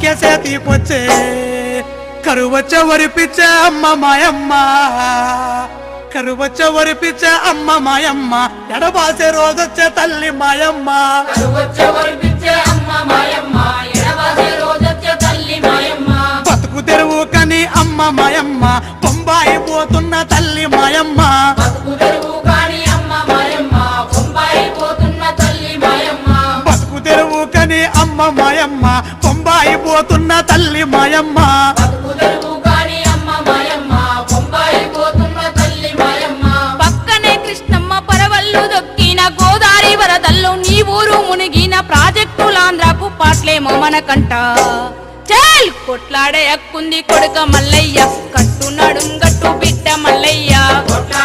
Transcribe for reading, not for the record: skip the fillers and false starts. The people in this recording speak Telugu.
నాకే సేతికొచ్చే కరువచ్చ వరిపిచ్చే అమ్మ మాయమ్మ కరువచ్చ వరిపిచ్చే అమ్మ మాయమ్మ ఎడబాసే రోజొచ్చే తల్లి మాయమ్మ బతుకు తెరువు కని అమ్మ మాయమ్మ బొంబాయి పోతున్న తల్లి మాయమ్మ బతుకు తెరువు కని అమ్మ మాయమ్మ బొంబాయి పోతున్న తల్లి మాయమ్మ పక్కనే కృష్ణమ్మ పరవళ్ళు దొక్కిన గోదావరి వరదల్లో నీ ఊరు మునిగిన ప్రాజెక్టులాంధ్రకు పాట్లేమో మనకంట చల్ కొట్లాడే హక్కుంది కొడుక మల్లయ్య కట్టు నడుం గట్టు బిడ్డ మల్లయ్య